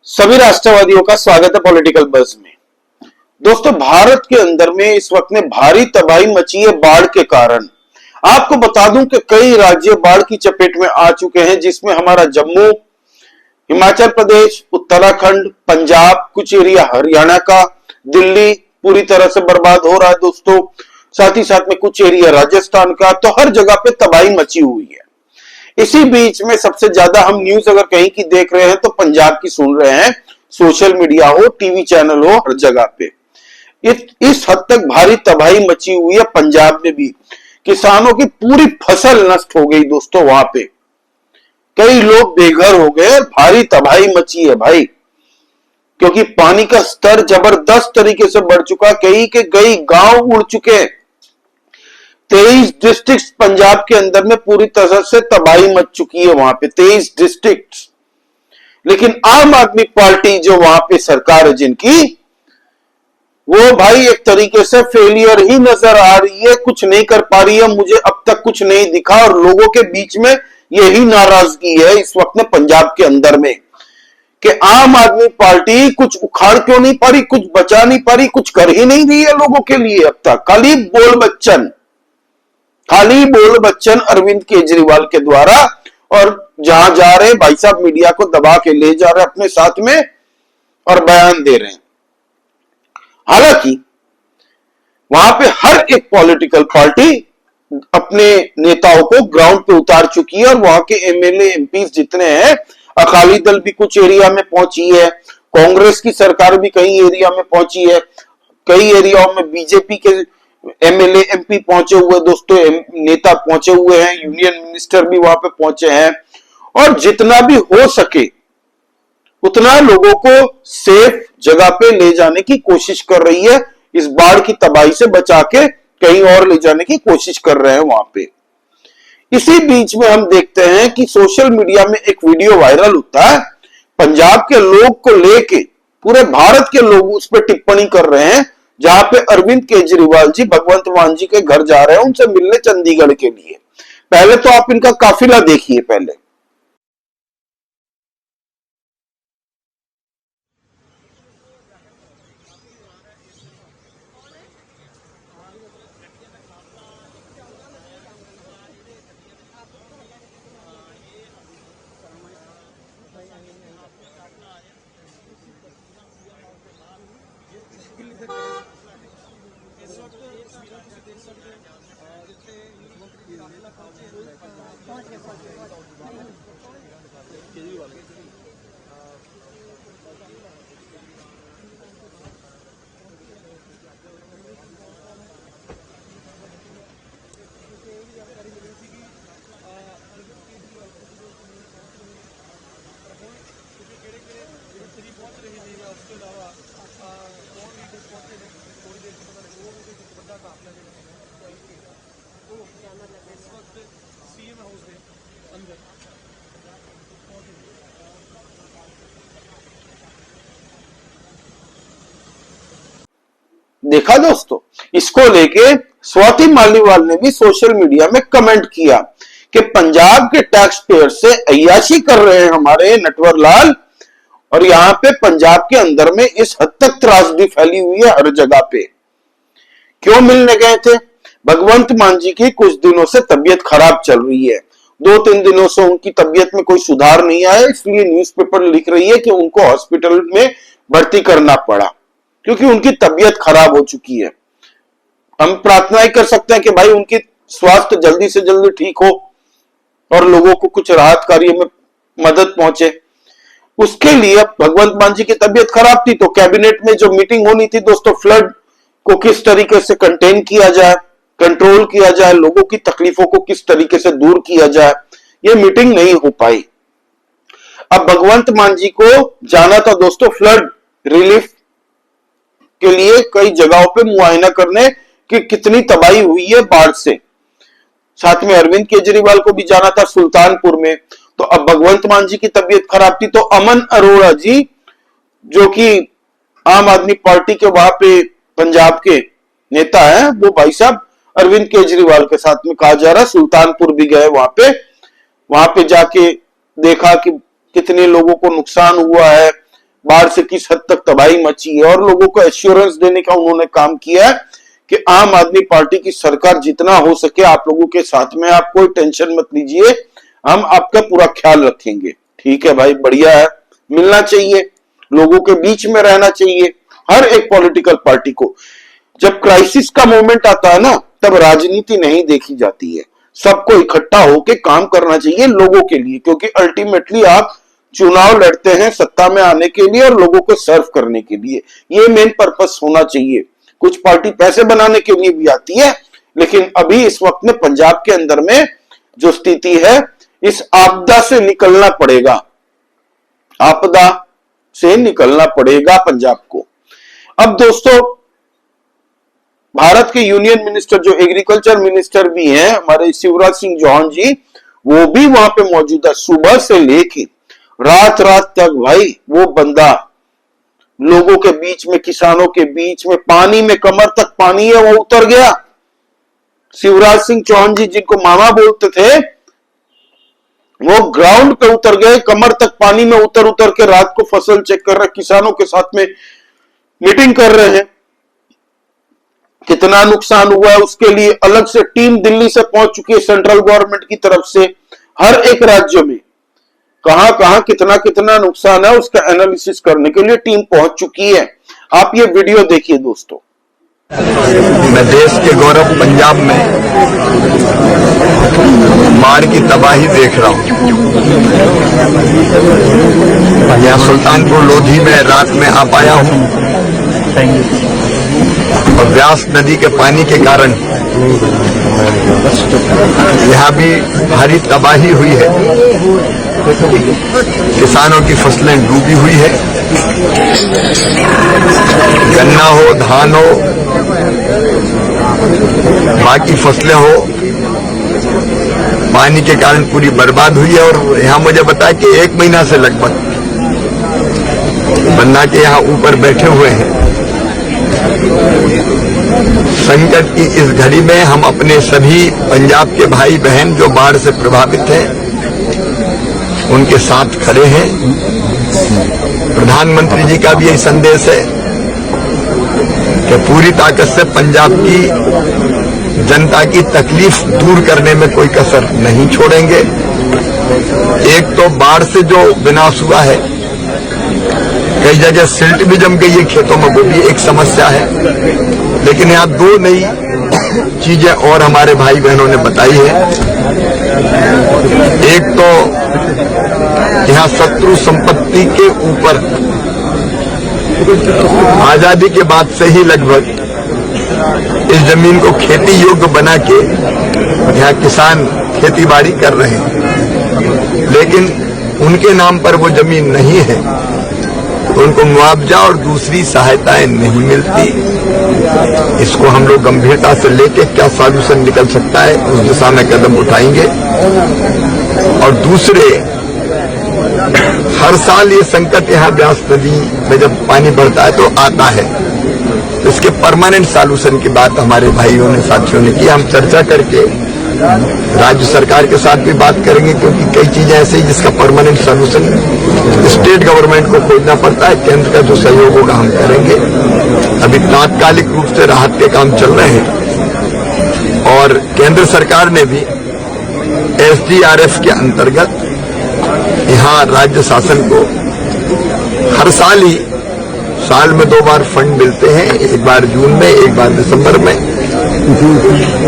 सभी राष्ट्रवादियों का स्वागत है पॉलिटिकल बज़ में। दोस्तों, भारत के अंदर में इस वक्त में भारी तबाही मची है बाढ़ के कारण। आपको बता दूं कि कई राज्य बाढ़ की चपेट में आ चुके हैं, जिसमें हमारा जम्मू, हिमाचल प्रदेश, उत्तराखंड, पंजाब, कुछ एरिया हरियाणा का, दिल्ली पूरी तरह से बर्बाद हो रहा है दोस्तों। साथ ही साथ में कुछ एरिया राजस्थान का, तो हर जगह पे तबाही मची हुई है। इसी बीच में सबसे ज्यादा हम न्यूज अगर कहीं की देख रहे हैं तो पंजाब की सुन रहे हैं। सोशल मीडिया हो, टीवी चैनल हो, हर जगह पे इस हद तक भारी तबाही मची हुई है। पंजाब में भी किसानों की पूरी फसल नष्ट हो गई दोस्तों। वहां पे कई लोग बेघर हो गए, भारी तबाही मची है भाई, क्योंकि पानी का स्तर जबरदस्त तरीके से बढ़ चुका। कई के कई गांव उड़ चुके। 23 डिस्ट्रिक्ट पंजाब के अंदर में पूरी तरह से तबाही मच चुकी है वहां पे, 23 डिस्ट्रिक्ट। लेकिन आम आदमी पार्टी जो वहां पे सरकार है जिनकी, वो भाई एक तरीके से फेलियर ही नजर आ रही है, कुछ नहीं कर पा रही है। मुझे अब तक कुछ नहीं दिखा और लोगों के बीच में यही नाराजगी है इस वक्त में पंजाब के अंदर में कि आम आदमी पार्टी कुछ उखाड़ क्यों नहीं पा रही, कुछ बचा नहीं पा रही, कुछ कर ही नहीं रही है लोगों के लिए। अब तक खाली बोल बच्चन अरविंद केजरीवाल के द्वारा, और जहां जा रहे भाई साहब मीडिया को दबा के ले जा रहे अपने साथ में और बयान दे रहे हैं। हालांकि वहां पे हर एक पॉलिटिकल पार्टी अपने नेताओं को ग्राउंड पे उतार चुकी है और वहां के एमएलए एमपी जितने हैं, अकाली दल भी कुछ एरिया में पहुंची है, कांग्रेस की सरकार भी कई एरिया में पहुंची है, कई एरियाओं में बीजेपी के एमएलए एमपी पहुंचे हुए दोस्तों, नेता पहुंचे हुए हैं, यूनियन मिनिस्टर भी वहां पे पहुंचे हैं, और जितना भी हो सके उतना लोगों को सेफ जगह पे ले जाने की कोशिश कर रही है। इस बाढ़ की तबाही से बचा के कहीं और ले जाने की कोशिश कर रहे हैं वहां पे। इसी बीच में हम देखते हैं कि सोशल मीडिया में एक वीडियो वायरल होता है, पंजाब के लोग को लेके पूरे भारत के लोग उस पर टिप्पणी कर रहे हैं, जहां पे अरविंद केजरीवाल जी भगवंत मान जी के घर जा रहे हैं उनसे मिलने चंडीगढ़ के लिए। पहले तो आप इनका काफिला देखिए। पहले देखा दोस्तों, इसको लेके स्वाति मालीवाल ने भी सोशल मीडिया में कमेंट किया कि पंजाब के टैक्स पेयर से अय्याशी कर रहे हैं हमारे नटवर लाल, और यहां पे पंजाब के अंदर में इस हद तक त्रासदी फैली हुई है हर जगह पे। क्यों मिलने गए थे? भगवंत मान जी की कुछ दिनों से तबीयत खराब चल रही है, 2-3 दिनों से उनकी तबीयत में कोई सुधार नहीं आया, इसलिए न्यूज़पेपर लिख रही है कि उनको हॉस्पिटल में भर्ती करना पड़ा क्योंकि उनकी तबीयत खराब हो चुकी है। हम प्रार्थना ही कर सकते हैं कि भाई उनकी स्वास्थ्य जल्दी से जल्दी ठीक हो और लोगों को कुछ राहत कार्य में मदद पहुंचे। उसके लिए भगवंत मान जी की तबीयत खराब थी, तो कैबिनेट में जो मीटिंग होनी थी दोस्तों, फ्लड को किस तरीके से कंटेन किया जाए, कंट्रोल किया जाए, लोगों की तकलीफों को किस तरीके से दूर किया जाए, ये मीटिंग नहीं हो पाई। अब भगवंत मान जी को जाना था दोस्तों फ्लड रिलीफ के लिए कई जगहों पे मुआयना करने कि कितनी तबाही हुई है बाढ़ से। साथ में अरविंद केजरीवाल को भी जाना था सुल्तानपुर में। तो अब भगवंत मान जी की तबीयत खराब थी, तो अमन अरोड़ा जी जो कि आम आदमी पार्टी के वहां पे पंजाब के नेता हैं, वो भाई साहब अरविंद केजरीवाल के साथ में कहा जा रहा है सुल्तानपुर भी गए। वहां पे जाके देखा कि कितने लोगों को नुकसान हुआ है, बाढ़ से किस हद तक तबाही मची है, और लोगों को एश्योरेंस देने का उन्होंने काम किया है कि आम आदमी पार्टी की सरकार जितना हो सके आप लोगों के साथ में, आप कोई टेंशन मत लीजिए, हम आपका पूरा ख्याल रखेंगे। ठीक है भाई, बढ़िया है, मिलना चाहिए, लोगों के बीच में रहना चाहिए हर एक पॉलिटिकल पार्टी को। जब क्राइसिस का मोमेंट आता है ना, तब राजनीति नहीं देखी जाती है, सबको इकट्ठा होकर काम करना चाहिए लोगों के लिए, क्योंकि अल्टीमेटली आप चुनाव लड़ते हैं सत्ता में आने के लिए और लोगों को सर्व करने के लिए, ये मेन पर्पस होना चाहिए। कुछ पार्टी पैसे बनाने के लिए भी आती है, लेकिन अभी इस वक्त में पंजाब के अंदर में जो स्थिति है, इस आपदा से निकलना पड़ेगा, आपदा से निकलना पड़ेगा पंजाब को। अब दोस्तों, भारत के यूनियन मिनिस्टर जो एग्रीकल्चर मिनिस्टर भी हैं हमारे शिवराज सिंह चौहान जी, वो भी वहां पे मौजूद है। सुबह से लेके रात तक भाई वो बंदा लोगों के बीच में, किसानों के बीच में, पानी में कमर तक पानी है, वो उतर गया। शिवराज सिंह चौहान जी जिनको मामा बोलते थे, वो ग्राउंड पे उतर गए, कमर तक पानी में उतर के रात को फसल चेक कर रहे, किसानों के साथ में मीटिंग कर रहे हैं। कितना नुकसान हुआ है उसके लिए अलग से टीम दिल्ली से पहुंच चुकी है, सेंट्रल गवर्नमेंट की तरफ से। हर एक राज्य में कहां कितना नुकसान है उसका एनालिसिस करने के लिए टीम पहुंच चुकी है। आप ये वीडियो देखिए दोस्तों। मैं देश के गौरव पंजाब में बाढ़ की तबाही देख रहा हूं। यहाँ सुल्तानपुर लोधी में रात में आ पाया हूं और व्यास नदी के पानी के कारण यहाँ भी भारी तबाही हुई है। किसानों की फसलें डूबी हुई है, गन्ना हो, धान हो, बाकी फसलें हो, पानी के कारण पूरी बर्बाद हुई है। और यहाँ मुझे बताया कि 1 महीना से लगभग बन्ना के यहाँ ऊपर बैठे हुए हैं। संकट की इस घड़ी में हम अपने सभी पंजाब के भाई बहन जो बाढ़ से प्रभावित हैं उनके साथ खड़े हैं। प्रधानमंत्री जी का भी यही संदेश है कि पूरी ताकत से पंजाब की जनता की तकलीफ दूर करने में कोई कसर नहीं छोड़ेंगे। एक तो बाढ़ से जो विनाश हुआ है, कई जगह सिल्ट भी जम गई है खेतों में, वो भी एक समस्या है। लेकिन यहाँ 2 नई चीजें और हमारे भाई बहनों ने बताई है। एक तो यहाँ शत्रु संपत्ति के ऊपर आजादी के बाद से ही लगभग इस जमीन को खेती योग्य बना के यहाँ किसान खेतीबाड़ी कर रहे हैं, लेकिन उनके नाम पर वो जमीन नहीं है, उनको मुआवजा और दूसरी सहायताएं नहीं मिलती। इसको हम लोग गंभीरता से लेके क्या सॉल्यूशन निकल सकता है उस दिशा में कदम उठाएंगे। और दूसरे, हर साल ये संकट यहाँ व्यास नदी में जब पानी बढ़ता है तो आता है, इसके परमानेंट सॉल्यूशन की बात हमारे भाइयों ने, साथियों ने की। हम चर्चा करके राज्य सरकार के साथ भी बात करेंगे, क्योंकि कई चीजें ऐसी जिसका परमानेंट सॉल्यूशन स्टेट गवर्नमेंट को खोजना पड़ता है। केंद्र का जो सहयोग होगा हम करेंगे। अभी तात्कालिक रूप से राहत के काम चल रहे हैं और केंद्र सरकार ने भी SDRF के अंतर्गत यहाँ राज्य शासन को हर साल ही, साल में 2 बार फंड मिलते हैं, एक बार जून में, एक बार दिसंबर में।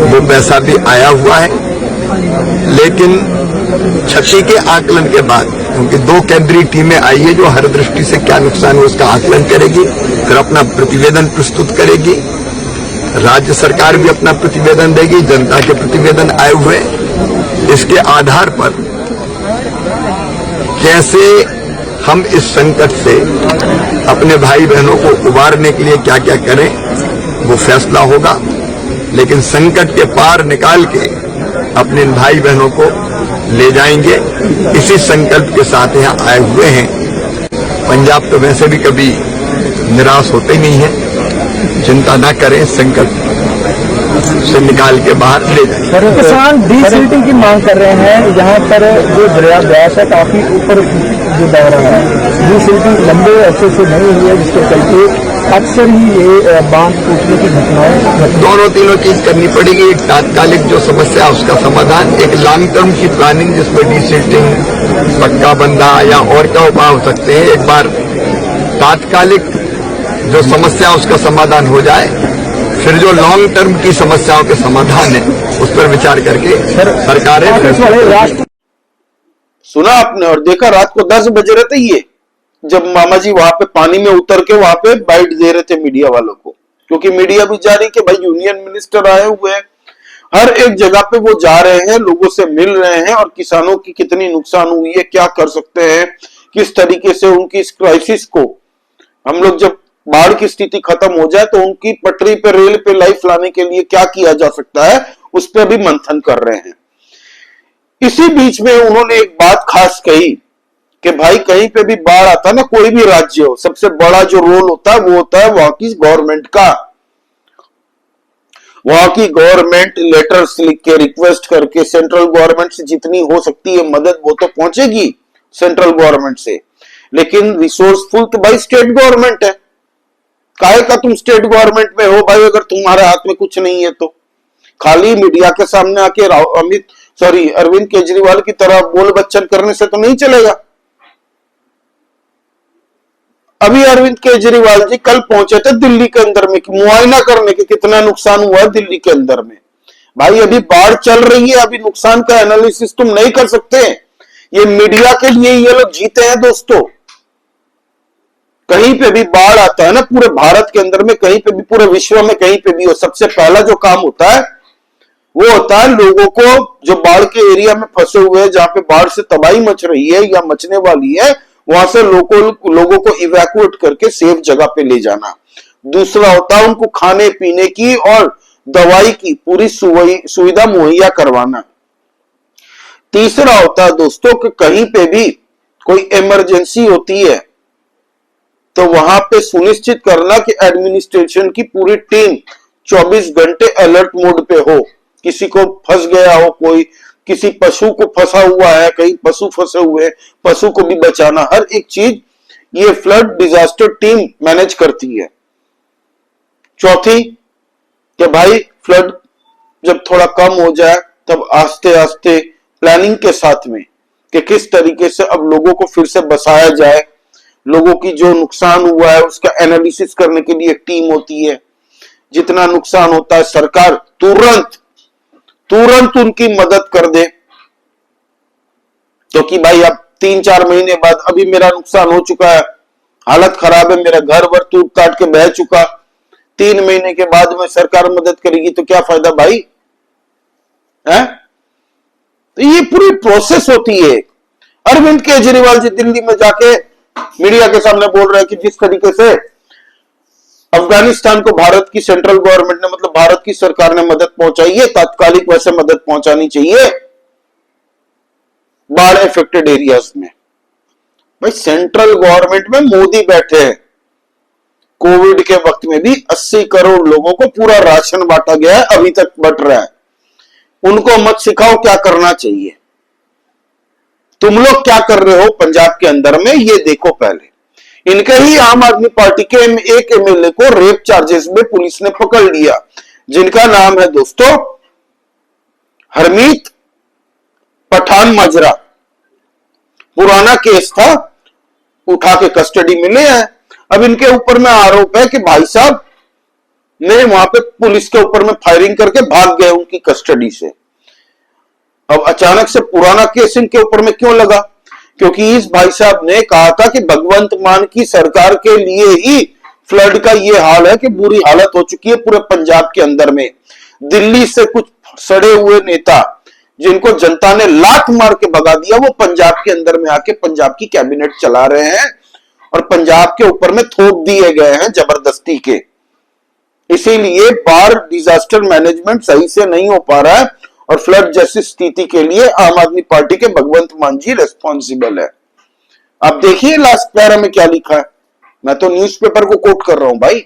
वो पैसा भी आया हुआ है, लेकिन क्षति के आकलन के बाद, क्योंकि 2 केंद्रीय टीमें आई है जो हर दृष्टि से क्या नुकसान है उसका आकलन करेगी, फिर अपना प्रतिवेदन प्रस्तुत करेगी। राज्य सरकार भी अपना प्रतिवेदन देगी, जनता के प्रतिवेदन आए हुए। इसके आधार पर कैसे हम इस संकट से अपने भाई बहनों को उबारने के लिए क्या क्या करें वो फैसला होगा। लेकिन संकट के पार निकाल के अपने भाई बहनों को ले जाएंगे, इसी संकल्प के साथ यहाँ आए हुए हैं। पंजाब तो वैसे भी कभी निराश होते नहीं है, चिंता न करें, संकट से निकाल के बाहर ले जाए। किसान डीसिल्टिंग की मांग कर रहे हैं। यहाँ पर जो दरिया ब्यास है काफी ऊपर जो दौर है, डीसिल्टिंग लंबे अरसे से नहीं हुई है, जिसके चलते अक्सर ही ये बांध टूटने की घटनाएं। दोनों तीनों चीज करनी पड़ेगी। एक तात्कालिक जो समस्या है उसका समाधान, एक लॉन्ग टर्म की प्लानिंग जिसमें डीसिल्टिंग, पक्का बंधा या और क्या उपाय हो सकते हैं। एक बार तात्कालिक जो समस्या है उसका समाधान हो जाए, फिर जो लॉन्ग टर्म की समस्याओं के समाधान है उस पर विचार करके सरकारें। सुना आपने और देखा, रात को 10 बज रहे थे ये, जब मामा जी वहां पे पानी में उतर के वहां पे बाइट दे रहे थे मीडिया वालों को, क्योंकि मीडिया भी जा रही कि भाई यूनियन मिनिस्टर आए हुए हैं, हर एक जगह पे वो जा रहे हैं, लोगों से मिल रहे हैं और किसानों की कितनी नुकसान हुई है, क्या कर सकते हैं, किस तरीके से उनकी इस क्राइसिस को हम लोग, जब बाढ़ की स्थिति खत्म हो जाए तो उनकी पटरी पे, रेल पे लाइफ लाने के लिए क्या किया जा सकता है, उस पर भी मंथन कर रहे हैं। इसी बीच में उन्होंने एक बात खास कही कि भाई कहीं पे भी बाढ़ आता है ना, कोई भी राज्य हो, सबसे बड़ा जो रोल होता है वो होता है वहां की गवर्नमेंट का। वहां की गवर्नमेंट लेटर्स लिख के, रिक्वेस्ट करके सेंट्रल गवर्नमेंट से जितनी हो सकती है मदद वो तो पहुंचेगी सेंट्रल गवर्नमेंट से, लेकिन रिसोर्सफुल तो भाई स्टेट गवर्नमेंट है। काहे का तुम स्टेट गवर्नमेंट में हो भाई, अगर तुम्हारे हाथ में कुछ नहीं है तो? खाली मीडिया के सामने आके अरविंद केजरीवाल की तरह बोल बच्चन करने से तो नहीं चलेगा। अभी अरविंद केजरीवाल जी कल पहुंचे थे दिल्ली के अंदर में मुआयना करने के, कितना नुकसान हुआ है दिल्ली के अंदर में। भाई अभी बाढ़ चल रही है, अभी नुकसान का एनालिसिस तुम नहीं कर सकते। ये मीडिया के लिए ये लोग जीते हैं दोस्तों। कहीं पे भी बाढ़ आता है ना, पूरे भारत के अंदर में, कहीं पे भी, पूरे विश्व में कहीं पे भी हो, सबसे पहला जो काम होता है वो होता है लोगों को, जो बाढ़ के एरिया में फंसे हुए हैं, जहां पे बाढ़ से तबाही मच रही है या मचने वाली है, वहां से लोगों को इवैक्यूएट करके सेफ जगह पे ले जाना। दूसरा होता है उनको खाने पीने की और दवाई की पूरी सुविधा मुहैया करवाना। तीसरा होता है दोस्तों कि कहीं पे भी कोई इमरजेंसी होती है तो वहां पे सुनिश्चित करना कि एडमिनिस्ट्रेशन की पूरी टीम 24 घंटे अलर्ट मोड पे हो। किसी को फंस गया हो, कोई किसी पशु को फंसा हुआ है, कहीं पशु फंसे हुए, पशु को भी बचाना, हर एक चीज ये फ्लड डिजास्टर टीम मैनेज करती है। चौथी कि भाई फ्लड जब थोड़ा कम हो जाए तब आस्ते आस्ते प्लानिंग के साथ में कि किस तरीके से अब लोगों को फिर से बसाया जाए, लोगों की जो नुकसान हुआ है उसका एनालिसिस करने के लिए एक टीम होती है। जितना नुकसान होता है सरकार तुरंत उनकी मदद कर दे, क्योंकि भाई अब 3-4 महीने बाद, अभी मेरा नुकसान हो चुका है, हालत खराब है, मेरा घर वर टूट काट के बह चुका, 3 महीने के बाद में सरकार मदद करेगी तो क्या फायदा भाई है? तो ये पूरी प्रोसेस होती है। अरविंद केजरीवाल जी दिल्ली में जाके मीडिया के सामने बोल रहे हैं कि जिस तरीके से अफगानिस्तान को भारत की सेंट्रल गवर्नमेंट ने, मतलब भारत की सरकार ने मदद पहुंचाई है, तात्कालिक वैसे मदद पहुंचानी चाहिए बाढ़ इफेक्टेड एरियाज में। भाई सेंट्रल गवर्नमेंट में मोदी बैठे हैं, कोविड के वक्त में भी 80 करोड़ लोगों को पूरा राशन बांटा गया है, अभी तक बंट रहा है। उनको मत सिखाओ क्या करना चाहिए, तुम लोग क्या कर रहे हो पंजाब के अंदर में ये देखो पहले। इनके ही आम आदमी पार्टी के एक एमएलए को रेप चार्जेस में पुलिस ने पकड़ लिया, जिनका नाम है दोस्तों हरमीत पठान माजरा। पुराना केस था, उठा के कस्टडी में ले आए। अब इनके ऊपर में आरोप है कि भाई साहब ने वहां पे पुलिस के ऊपर में फायरिंग करके भाग गए उनकी कस्टडी से। अब अचानक से पुराना केस इनके ऊपर में क्यों लगा? क्योंकि इस भाई साहब ने कहा था कि भगवंत मान की सरकार के लिए ही फ्लड का ये हाल है कि बुरी हालत हो चुकी है पूरे पंजाब के अंदर में। दिल्ली से कुछ सड़े हुए नेता जिनको जनता ने लात मार के भगा दिया, वो पंजाब के अंदर में आके पंजाब की कैबिनेट चला रहे हैं और पंजाब के ऊपर में थोप दिए गए हैं जबरदस्ती के। इसीलिए बाढ़ डिजास्टर मैनेजमेंट सही से नहीं हो पा रहा है और फ्लड जैसी स्थिति के लिए आम आदमी पार्टी के भगवंत मान जी रेस्पॉन्सिबल है। अब देखिए लास्ट पैरा में क्या लिखा है, मैं तो न्यूज़पेपर को कोट कर रहा हूं भाई।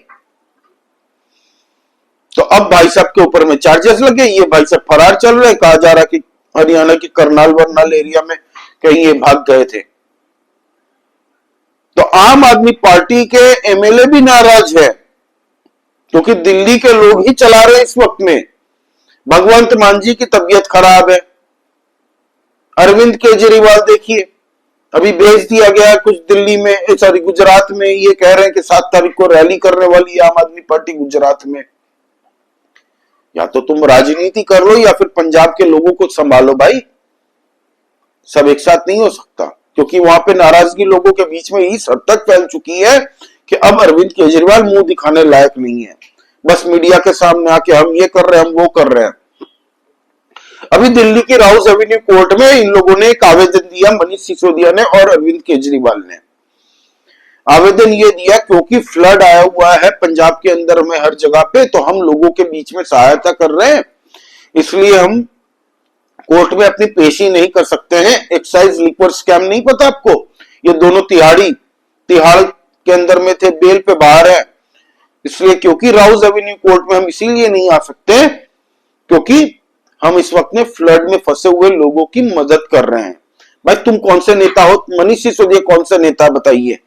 तो अब भाई साहब के ऊपर में चार्जेस लगे, ये भाई साहब फरार चल रहे हैं। कहा जा रहा कि हरियाणा की करनाल वरनाल एरिया में कहीं ये भाग गए थे। तो आम आदमी पार्टी के एमएलए भी नाराज है, क्योंकि दिल्ली के लोग ही चला रहे हैं इस वक्त में। भगवंत मान जी की तबीयत खराब है। अरविंद केजरीवाल देखिए, अभी भेज दिया गया कुछ दिल्ली में, सॉरी गुजरात में। ये कह रहे हैं कि 7 तारीख को रैली करने वाली है आम आदमी पार्टी गुजरात में। या तो तुम राजनीति कर लो या फिर पंजाब के लोगों को संभालो भाई, सब एक साथ नहीं हो सकता। क्योंकि वहां पे नाराजगी लोगों के बीच में इस हद तक फैल चुकी है कि अब अरविंद केजरीवाल मुंह दिखाने लायक नहीं है। बस मीडिया के सामने आके हम ये कर रहे हैं, हम वो कर रहे हैं। अभी दिल्ली की राउस एवेन्यू कोर्ट में इन लोगों ने एक आवेदन दिया, मनीष सिसोदिया ने और अरविंद केजरीवाल ने। आवेदन ये दिया क्योंकि फ्लड आया हुआ है पंजाब के अंदर में हर जगह पे, तो हम लोगों के बीच में सहायता कर रहे हैं, इसलिए हम कोर्ट में अपनी पेशी नहीं कर सकते हैं। एक्साइज लिक्वर स्कैम नहीं पता आपको? ये दोनों तिहाड़ के अंदर में थे, बेल पे बाहर है। इसलिए क्योंकि राउस एवेन्यू कोर्ट में हम इसीलिए नहीं आ सकते क्योंकि हम इस वक्त में फ्लड में फंसे हुए लोगों की मदद कर रहे हैं। भाई तुम कौन से नेता हो? मनीष सिसोदिया कौन सा नेता बताइए?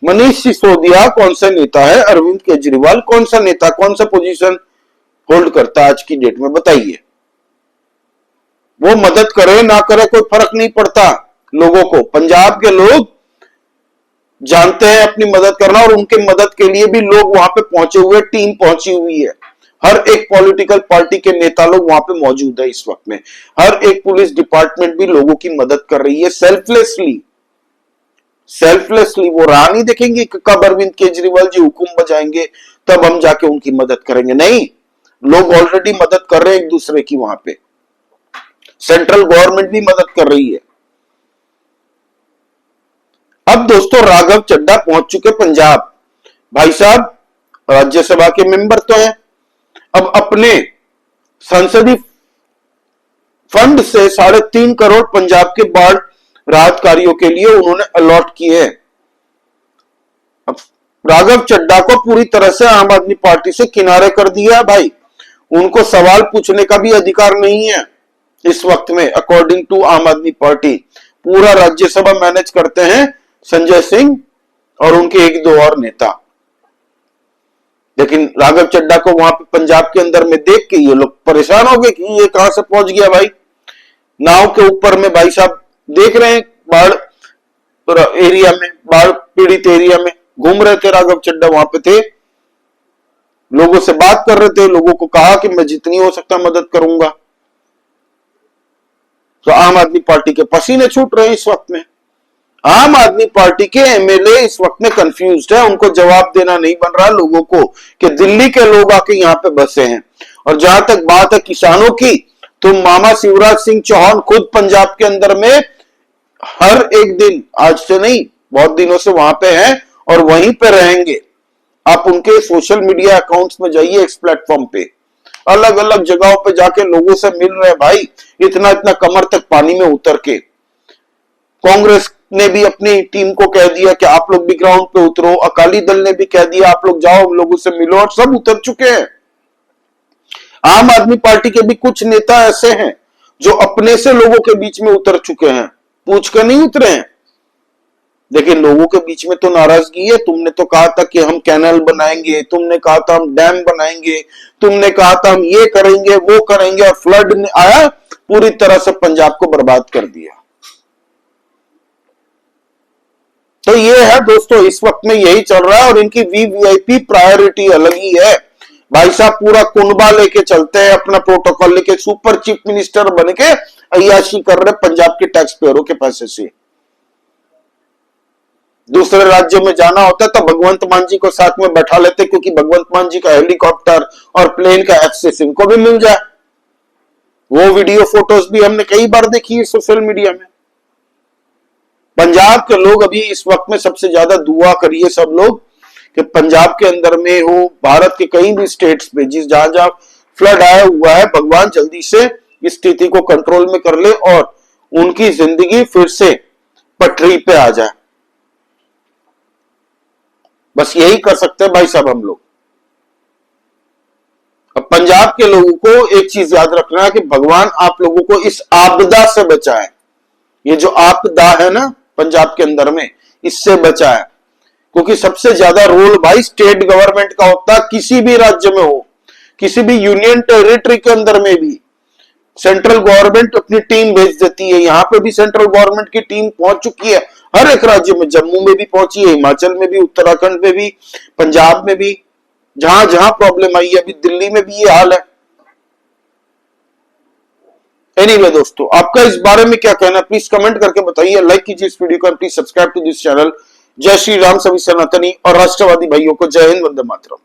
मनीष सिसोदिया कौन सा नेता है? अरविंद केजरीवाल कौन सा नेता, कौन सा पोजीशन होल्ड करता है आज की डेट में? बताइए। वो मदद करे ना करे कोई फर्क नहीं पड़ता लोगों को। पंजाब के लोग जानते हैं अपनी मदद करना, और उनके मदद के लिए भी लोग वहां पे पहुंचे हुए, टीम पहुंची हुई है। हर एक पॉलिटिकल पार्टी के नेता लोग वहां पे मौजूद है इस वक्त में। हर एक पुलिस डिपार्टमेंट भी लोगों की मदद कर रही है सेल्फलेसली। वो राह नहीं देखेंगे कि कब अरविंद केजरीवाल जी हुक्म बजाएंगे तब हम जाके उनकी मदद करेंगे। नहीं, लोग ऑलरेडी मदद कर रहे हैं एक दूसरे की। वहां पे सेंट्रल गवर्नमेंट भी मदद कर रही है। अब दोस्तों राघव चड्ढा पहुंच चुके पंजाब। भाई साहब राज्यसभा के मेंबर तो हैं, अब अपने संसदीय फंड से 3.5 करोड़ पंजाब के बाढ़ राहत कार्यों के लिए उन्होंने अलॉट किए हैं। अब राघव चड्ढा को पूरी तरह से आम आदमी पार्टी से किनारे कर दिया भाई। उनको सवाल पूछने का भी अधिकार नहीं है इस वक्त में। अकॉर्डिंग टू आम आदमी पार्टी पूरा राज्यसभा मैनेज करते हैं संजय सिंह और उनके 1-2 और नेता। लेकिन राघव चड्ढा को वहां पे पंजाब के अंदर में देख के ये लोग परेशान हो गए कि ये कहां से पहुंच गया भाई। नाव के ऊपर में भाई साहब देख रहे हैं बाढ़ एरिया में, बाढ़ पीड़ित एरिया में घूम रहे थे राघव चड्ढा, वहां पे थे, लोगों से बात कर रहे थे, लोगों को कहा कि मैं जितनी हो सकता मदद करूंगा। तो आम आदमी पार्टी के पसीने छूट रहे हैं इस वक्त में। आम आदमी पार्टी के एमएलए इस वक्त में कंफ्यूज्ड है, उनको जवाब देना नहीं बन रहा लोगों को कि दिल्ली के लोग आके यहाँ पे बसे हैं। और जहां तक बात है किसानों की, तो मामा शिवराज सिंह चौहान खुद पंजाब के अंदर में हर एक दिन, आज से नहीं बहुत दिनों से वहां पे हैं और वहीं पे रहेंगे। आप उनके सोशल मीडिया अकाउंट्स में जाइए, इस प्लेटफॉर्म पे अलग अलग जगहों पे जाके लोगों से मिल रहे हैं भाई, इतना इतना कमर तक पानी में उतर के। कांग्रेस ने भी अपनी टीम को कह दिया कि आप लोग भी ग्राउंड पे उतरो, अकाली दल ने भी कह दिया आप लोग जाओ लोगों से मिलो, और सब उतर चुके हैं। आम आदमी पार्टी के भी कुछ नेता ऐसे हैं जो अपने से लोगों के बीच में उतर चुके हैं, पूछ कर नहीं उतरे हैं। लेकिन लोगों के बीच में तो नाराजगी है। तुमने तो कहा था कि हम कैनल बनाएंगे, तुमने कहा था हम डैम बनाएंगे, तुमने कहा था हम ये करेंगे वो करेंगे, और फ्लड आया पूरी तरह से पंजाब को बर्बाद कर दिया। तो ये है दोस्तों, इस वक्त में यही चल रहा है। और इनकी वीवीआईपी प्रायोरिटी अलग ही है भाई साहब। पूरा कुनबा लेके चलते हैं, अपना प्रोटोकॉल लेके, सुपर चीफ मिनिस्टर बन के अय्याशी कर रहे पंजाब के टैक्स पेयरों के पैसे से। दूसरे राज्यों में जाना होता है तो भगवंत मान जी को साथ में बैठा लेते, क्योंकि भगवंत मान जी का हेलीकॉप्टर और प्लेन का एक्सेस इनको भी मिल जाए। वो वीडियो फोटोज भी हमने कई बार देखी है सोशल मीडिया में। पंजाब के लोग अभी इस वक्त में सबसे ज्यादा दुआ करिए सब लोग कि पंजाब के अंदर में हो, भारत के कई भी स्टेट्स में जहां जहां फ्लड आया हुआ है, भगवान जल्दी से इस स्थिति को कंट्रोल में कर ले और उनकी जिंदगी फिर से पटरी पे आ जाए। बस यही कर सकते हैं भाई साहब हम लोग। पंजाब के लोगों को एक चीज याद रखना है कि भगवान आप लोगों को इस आपदा से बचाए। ये जो आपदा है ना पंजाब के अंदर में, इससे बचाए, क्योंकि सबसे ज्यादा रोल भाई स्टेट गवर्नमेंट का होता है, किसी भी राज्य में हो, किसी भी यूनियन टेरिटरी के अंदर में भी सेंट्रल गवर्नमेंट अपनी टीम भेज देती है। यहां पे भी सेंट्रल गवर्नमेंट की टीम पहुंच चुकी है हर एक राज्य में, जम्मू में भी पहुंची है, हिमाचल में भी, उत्तराखंड में भी, पंजाब में भी, जहां जहां प्रॉब्लम आई है। अभी दिल्ली में भी ये हाल है। एनीवे दोस्तों, आपका इस बारे में क्या कहना है प्लीज कमेंट करके बताइए। लाइक कीजिए इस वीडियो को, please subscribe to this channel. जय श्री राम, सभी सनातनी और राष्ट्रवादी भाइयों को जय हिंद, वंदे मातरम।